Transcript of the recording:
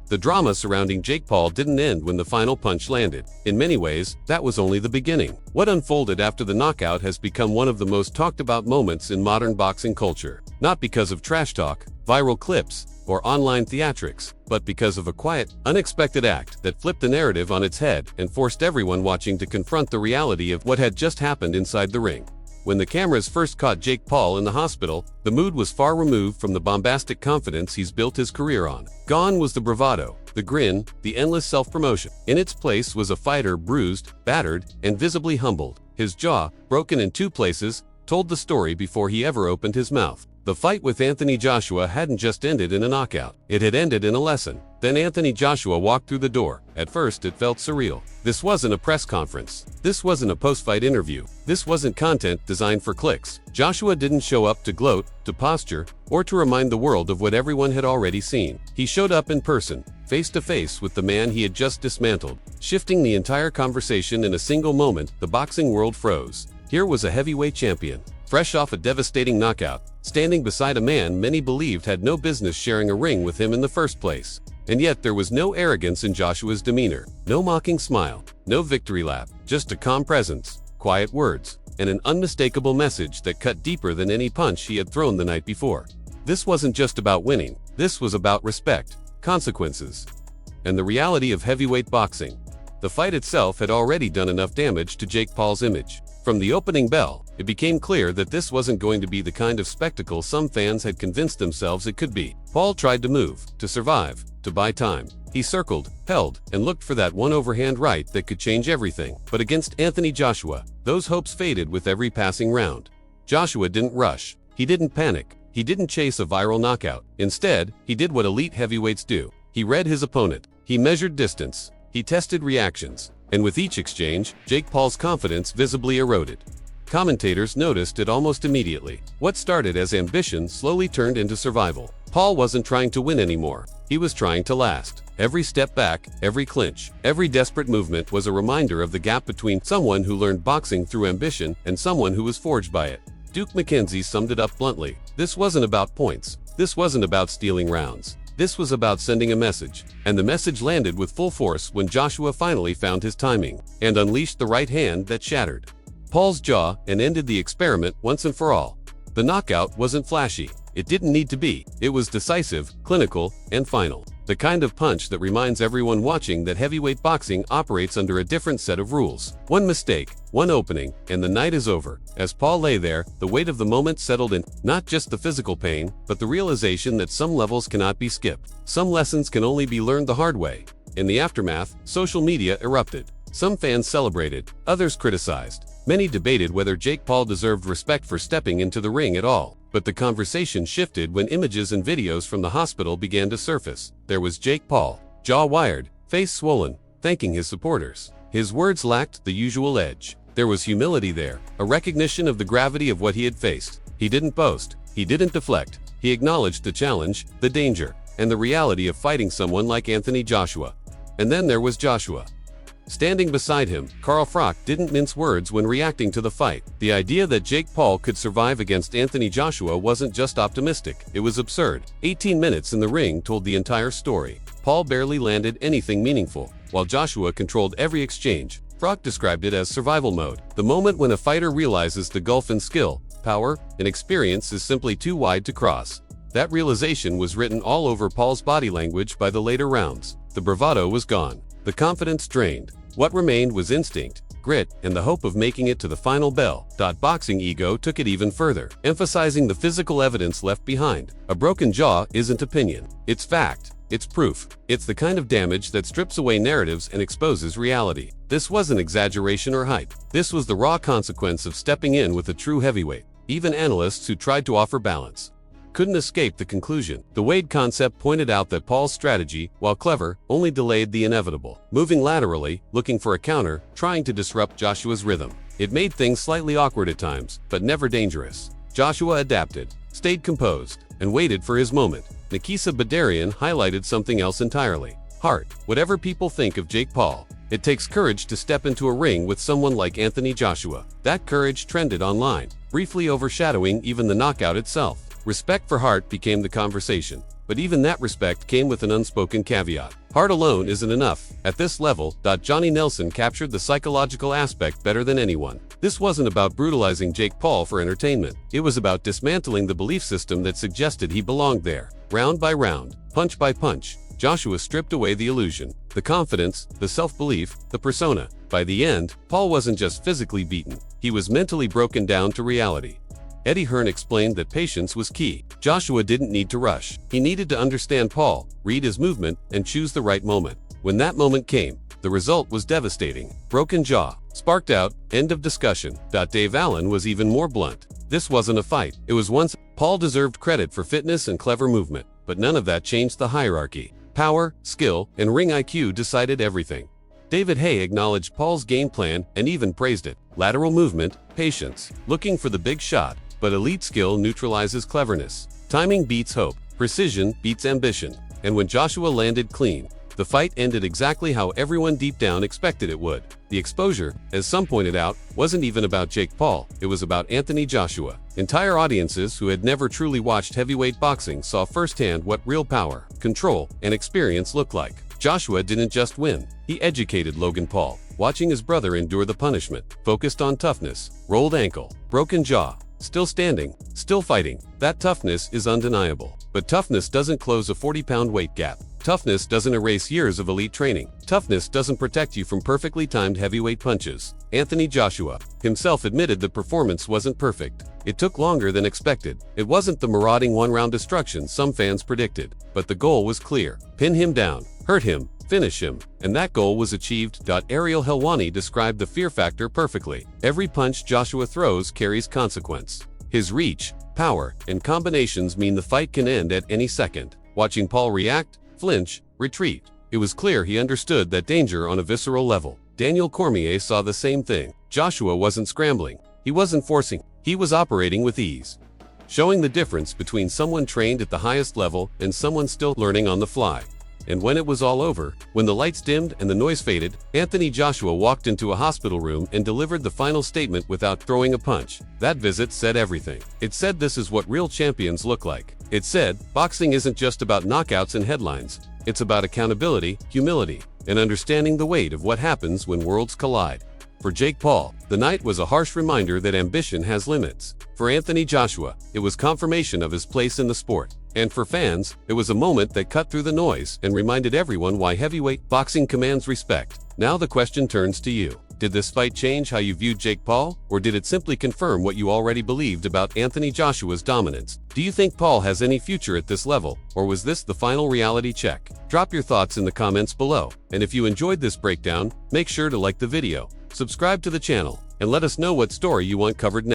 The drama surrounding Jake Paul didn't end when the final punch landed. In many ways, that was only the beginning. What unfolded after the knockout has become one of the most talked about moments in modern boxing culture. Not because of trash talk, viral clips, or online theatrics, but because of a quiet, unexpected act that flipped the narrative on its head and forced everyone watching to confront the reality of what had just happened inside the ring. When the cameras first caught Jake Paul in the hospital, the mood was far removed from the bombastic confidence he's built his career on. Gone was the bravado, the grin, the endless self-promotion. In its place was a fighter bruised, battered, and visibly humbled. His jaw, broken in 2 places, told the story before he ever opened his mouth. The fight with Anthony Joshua hadn't just ended in a knockout. It had ended in a lesson. Then Anthony Joshua walked through the door. At first, it felt surreal. This wasn't a press conference. This wasn't a post-fight interview. This wasn't content designed for clicks. Joshua didn't show up to gloat, to posture, or to remind the world of what everyone had already seen. He showed up in person, face to face with the man he had just dismantled. Shifting the entire conversation in a single moment, the boxing world froze. Here was a heavyweight champion, fresh off a devastating knockout, standing beside a man many believed had no business sharing a ring with him in the first place. And yet there was no arrogance in Joshua's demeanor, no mocking smile, no victory lap, just a calm presence, quiet words, and an unmistakable message that cut deeper than any punch he had thrown the night before. This wasn't just about winning, this was about respect, consequences, and the reality of heavyweight boxing. The fight itself had already done enough damage to Jake Paul's image. From the opening bell, it became clear that this wasn't going to be the kind of spectacle some fans had convinced themselves it could be. Paul tried to move, to survive, to buy time. He circled, held, and looked for that one overhand right that could change everything. But against Anthony Joshua, those hopes faded with every passing round. Joshua didn't rush. He didn't panic. He didn't chase a viral knockout. Instead, he did what elite heavyweights do. He read his opponent. He measured distance. He tested reactions. And with each exchange, Jake Paul's confidence visibly eroded. Commentators noticed it almost immediately. What started as ambition slowly turned into survival. Paul wasn't trying to win anymore. He was trying to last. Every step back, every clinch, every desperate movement was a reminder of the gap between someone who learned boxing through ambition and someone who was forged by it. Duke McKenzie summed it up bluntly. This wasn't about points. This wasn't about stealing rounds. This was about sending a message, and the message landed with full force when Joshua finally found his timing and unleashed the right hand that shattered Paul's jaw and ended the experiment once and for all. The knockout wasn't flashy. It didn't need to be. It was decisive, clinical, and final. The kind of punch that reminds everyone watching that heavyweight boxing operates under a different set of rules. One mistake, one opening, and the night is over. As Paul lay there, the weight of the moment settled in, not just the physical pain, but the realization that some levels cannot be skipped. Some lessons can only be learned the hard way. In the aftermath, social media erupted. Some fans celebrated, others criticized. Many debated whether Jake Paul deserved respect for stepping into the ring at all. But the conversation shifted when images and videos from the hospital began to surface. There was Jake Paul, jaw wired, face swollen, thanking his supporters. His words lacked the usual edge. There was humility there, a recognition of the gravity of what he had faced. He didn't boast. He didn't deflect. He acknowledged the challenge, the danger, and the reality of fighting someone like Anthony Joshua. And then there was Joshua. Standing beside him, Carl Froch didn't mince words when reacting to the fight. The idea that Jake Paul could survive against Anthony Joshua wasn't just optimistic, it was absurd. 18 minutes in the ring told the entire story. Paul barely landed anything meaningful, while Joshua controlled every exchange. Froch described it as survival mode, the moment when a fighter realizes the gulf in skill, power, and experience is simply too wide to cross. That realization was written all over Paul's body language by the later rounds. The bravado was gone, the confidence drained. What remained was instinct, grit, and the hope of making it to the final bell. Boxing ego took it even further, emphasizing the physical evidence left behind. A broken jaw isn't opinion. It's fact. It's proof. It's the kind of damage that strips away narratives and exposes reality. This wasn't exaggeration or hype. This was the raw consequence of stepping in with a true heavyweight. Even analysts who tried to offer balance couldn't escape the conclusion. The Wade concept pointed out that Paul's strategy, while clever, only delayed the inevitable. Moving laterally, looking for a counter, trying to disrupt Joshua's rhythm. It made things slightly awkward at times, but never dangerous. Joshua adapted, stayed composed, and waited for his moment. Nikisa Badarian highlighted something else entirely. Heart. Whatever people think of Jake Paul, it takes courage to step into a ring with someone like Anthony Joshua. That courage trended online, briefly overshadowing even the knockout itself. Respect for Hart became the conversation. but even that respect came with an unspoken caveat. Heart alone isn't enough. At this level, Johnny Nelson captured the psychological aspect better than anyone. This wasn't about brutalizing Jake Paul for entertainment. It was about dismantling the belief system that suggested he belonged there. Round by round, punch by punch, Joshua stripped away the illusion, the confidence, the self-belief, the persona. By the end, Paul wasn't just physically beaten, he was mentally broken down to reality. Eddie Hearn explained that patience was key. Joshua didn't need to rush. He needed to understand Paul, read his movement, and choose the right moment. When that moment came, the result was devastating. Broken jaw, sparked out, end of discussion. Dave Allen was even more blunt. This wasn't a fight. It was once. Paul deserved credit for fitness and clever movement, but none of that changed the hierarchy. Power, skill, and ring IQ decided everything. David Hay acknowledged Paul's game plan and even praised it. Lateral movement, patience, looking for the big shot, but elite skill neutralizes cleverness. Timing beats hope, precision beats ambition, and when Joshua landed clean, the fight ended exactly how everyone deep down expected it would. The exposure, as some pointed out, wasn't even about Jake Paul, it was about Anthony Joshua. Entire audiences who had never truly watched heavyweight boxing saw firsthand what real power, control, and experience looked like. Joshua didn't just win, he educated Logan Paul, watching his brother endure the punishment, focused on toughness, rolled ankle, broken jaw, still standing, still fighting. That toughness is undeniable. But toughness doesn't close a 40-pound weight gap. Toughness doesn't erase years of elite training. Toughness doesn't protect you from perfectly timed heavyweight punches. Anthony Joshua himself admitted the performance wasn't perfect. It took longer than expected. It wasn't the marauding one-round destruction some fans predicted. But the goal was clear. Pin him down, hurt him, finish him. And that goal was achieved. Ariel Helwani described the fear factor perfectly. Every punch Joshua throws carries consequence. His reach, power, and combinations mean the fight can end at any second. Watching Paul react, flinch, retreat, it was clear he understood that danger on a visceral level. Daniel Cormier saw the same thing. Joshua wasn't scrambling. He wasn't forcing. He was operating with ease, showing the difference between someone trained at the highest level and someone still learning on the fly. And when it was all over, when the lights dimmed and the noise faded, Anthony Joshua walked into a hospital room and delivered the final statement without throwing a punch. That visit said everything. It said this is what real champions look like. It said, boxing isn't just about knockouts and headlines. It's about accountability, humility, and understanding the weight of what happens when worlds collide. For Jake Paul, the night was a harsh reminder that ambition has limits. For Anthony Joshua, it was confirmation of his place in the sport. And for fans, it was a moment that cut through the noise and reminded everyone why heavyweight boxing commands respect. Now the question turns to you. Did this fight change how you viewed Jake Paul, or did it simply confirm what you already believed about Anthony Joshua's dominance? Do you think Paul has any future at this level, or was this the final reality check? Drop your thoughts in the comments below, and if you enjoyed this breakdown, make sure to like the video, subscribe to the channel, and let us know what story you want covered next.